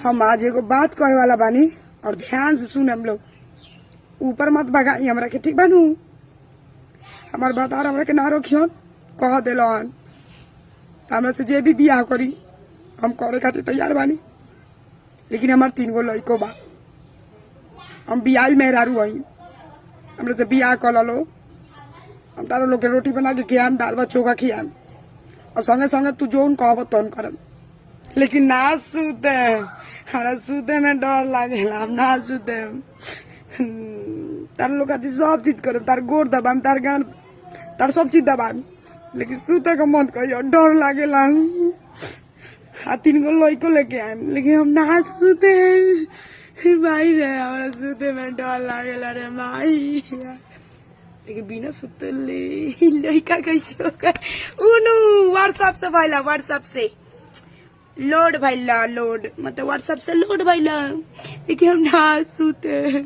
हम आज एगो बात कहे वाला बानी और ध्यान से सुन हम लोग। ऊपर मत भगाई हमरा के, ठीक बानू। हमार बात और हमरा के ना रोकियन, कह दिलन हमरा से जे भी बियाह करी हम करे खातिर तैयार बानी। लेकिन हमार 3 गो लड़को बा, हम बियाह मेहरारू हई, हमरा से बियाह कर लो। हम तारो लोग के रोटी बना के खियाम, दाल भात चोखा खियाम, और संगे संगे तू जोन कहब तोन करम। लेकिन ना सुते, हमरा सुते में डर लागेला, हम ना सुते। तार लोग खातिर सब चीज करम, तार गोड़ दबाम, तार गान, तार सब चीज दबाम, लेकिन सुते का मत कहियो, डर लागेला। 3 गो लड़को लेके आएम, लेकिन हम ना सुते भाई रे, हमरा सुते में डर लागेला रे भाई। लेकिन बिना सुतले लड़का कैसे होगा? उनु व्हाट्सएप से भइला, व्हाट्सएप से लोड भइला, लोड मतलब व्हाट्सएप से लोड भइला, लेकिन हम ना सुते।